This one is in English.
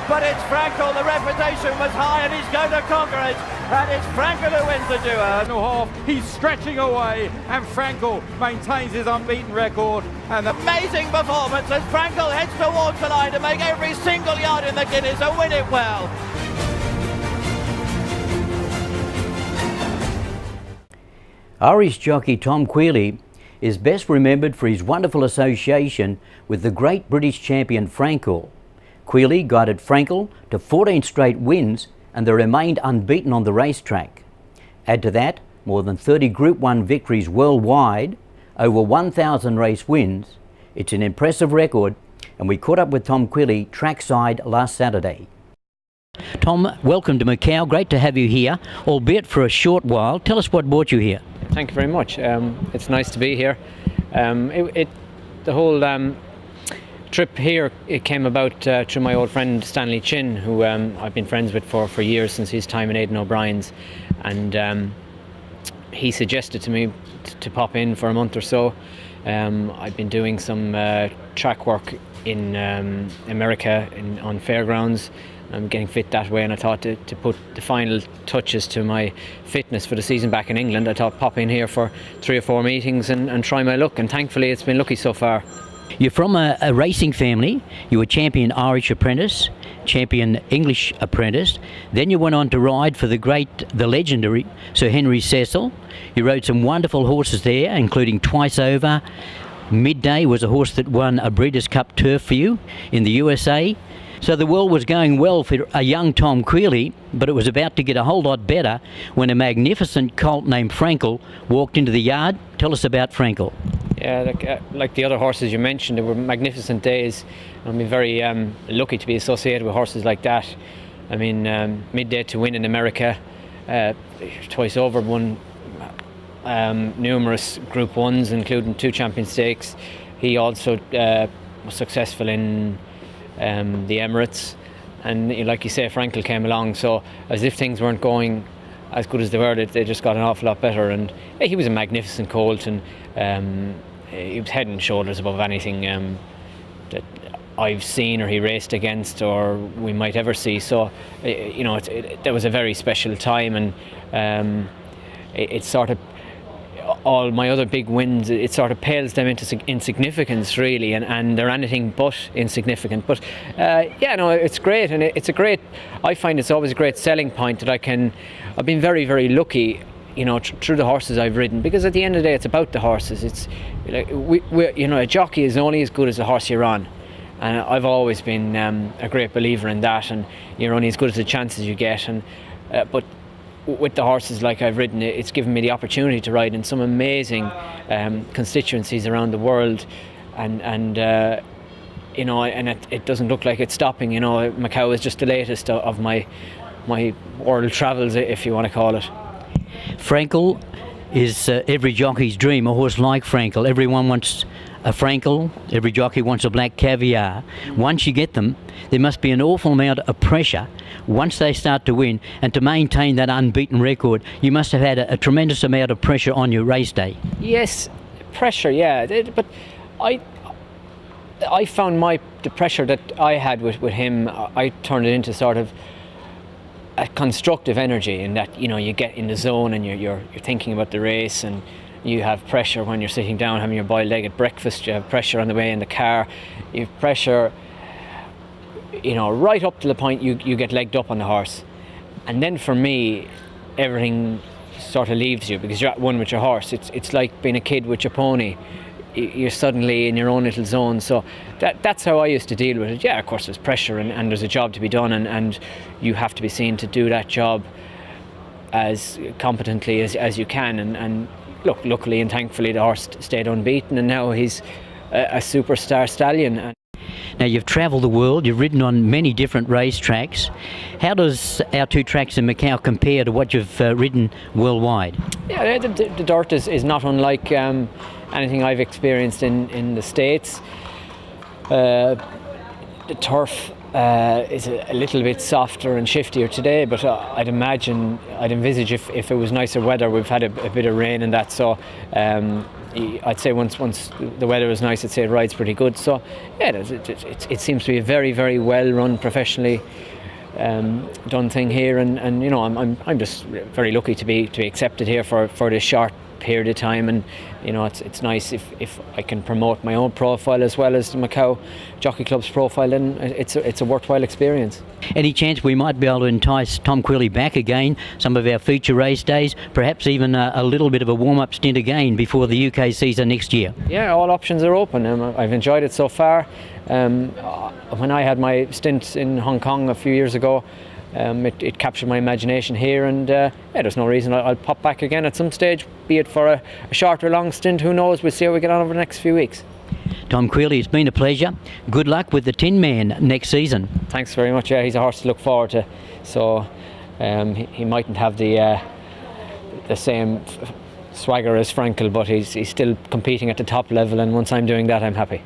but it's Frankel. The reputation was high and he's going to conquer it. And it's Frankel who wins the duo. He's stretching away and Frankel maintains his unbeaten record. And amazing performance as Frankel heads towards the line to make every single yard in the Guineas and win it well. Irish jockey Tom Queally is best remembered for his wonderful association with the great British champion Frankel. Queally guided Frankel to 14 straight wins and they remained unbeaten on the racetrack. Add to that more than 30 Group 1 victories worldwide, over 1,000 race wins. It's an impressive record, and we caught up with Tom Queally trackside last Saturday. Tom, welcome to Macau. Great to have you here, albeit for a short while. Tell us what brought you here. Thank you very much. It's nice to be here. The whole trip here, it came about through my old friend Stanley Chin, who I've been friends with for years, since his time in Aidan O'Brien's, and he suggested to me to pop in for a month or so. I've been doing some track work in America on fairgrounds. I'm getting fit that way, and I thought to put the final touches to my fitness for the season back in England, I thought pop in here for 3 or 4 meetings and try my luck, and thankfully it's been lucky so far. You're from a racing family. You were champion Irish apprentice, champion English apprentice. Then you went on to ride for the legendary Sir Henry Cecil. You rode some wonderful horses there, including Twice Over. Midday was a horse that won a Breeders' Cup Turf for you in the USA. So the world was going well for a young Tom Queally, but it was about to get a whole lot better when a magnificent colt named Frankel walked into the yard. Tell us about Frankel. Yeah, like the other horses you mentioned, they were magnificent days. I've been very lucky to be associated with horses like that. I mean, Midday to win in America, Twice Over won numerous Group 1s, including 2 Champion Stakes. He also was successful in the Emirates, and like you say, Frankel came along, so as if things weren't going as good as they were, they just got an awful lot better. And he was a magnificent colt, and he was head and shoulders above anything that I've seen or he raced against or we might ever see. So there was a very special time, and it sort of, all my other big wins, it sort of pales them into insignificance really, and they're anything but insignificant. But it's great, and I find it's always a great selling point that I've been very, very lucky, through the horses I've ridden, because at the end of the day it's about the horses. It's like a jockey is only as good as the horse you're on, and I've always been a great believer in that, and you're only as good as the chances you get. And but with the horses like I've ridden, it's given me the opportunity to ride in some amazing constituencies around the world, and it doesn't look like it's stopping. Macau is just the latest of my world travels, if you want to call it. Frankel is every jockey's dream, a horse like Frankel. Everyone wants a Frankel, every jockey wants a Black Caviar. Once you get them, there must be an awful amount of pressure once they start to win, and to maintain that unbeaten record, you must have had a tremendous amount of pressure on your race day. Yes, pressure, yeah, but I found the pressure that I had with him, I turned it into sort of a constructive energy, in that you get in the zone and you're thinking about the race, and you have pressure when you're sitting down having your boiled egg at breakfast. You have pressure on the way in the car. You have pressure, right up to the point you get legged up on the horse, and then for me, everything sort of leaves you because you're at one with your horse. It's like being a kid with your pony. You're suddenly in your own little zone. So that's how I used to deal with it. Yeah, of course there's pressure, and there's a job to be done, and you have to be seen to do that job as competently as you can. And look, luckily and thankfully the horse stayed unbeaten, and now he's a superstar stallion. Now, you've travelled the world, you've ridden on many different racetracks. How does our 2 tracks in Macau compare to what you've ridden worldwide? Yeah, the dirt is not unlike anything I've experienced in the States. The turf is a little bit softer and shiftier today, but I'd envisage if it was nicer weather. We've had a bit of rain and that, so I'd say once the weather is nice, I'd say it rides pretty good. So yeah, it seems to be a very, very well run, professionally done thing here, and I'm just very lucky to be accepted here for this short period of time. And it's nice if I can promote my own profile as well as the Macau Jockey Club's profile, then it's a worthwhile experience. Any chance we might be able to entice Tom Queally back again, some of our feature race days, perhaps even a little bit of a warm-up stint again before the UK season next year? Yeah, all options are open. I've enjoyed it so far. When I had my stint in Hong Kong a few years ago, it captured my imagination here, and there's no reason I'll pop back again at some stage, be it for a short or long stint. Who knows? We'll see how we get on over the next few weeks. Tom Queally, it's been a pleasure. Good luck with the Tin Man next season. Thanks very much. Yeah, he's a horse to look forward to. So he mightn't have the same swagger as Frankel, but he's still competing at the top level, and once I'm doing that, I'm happy.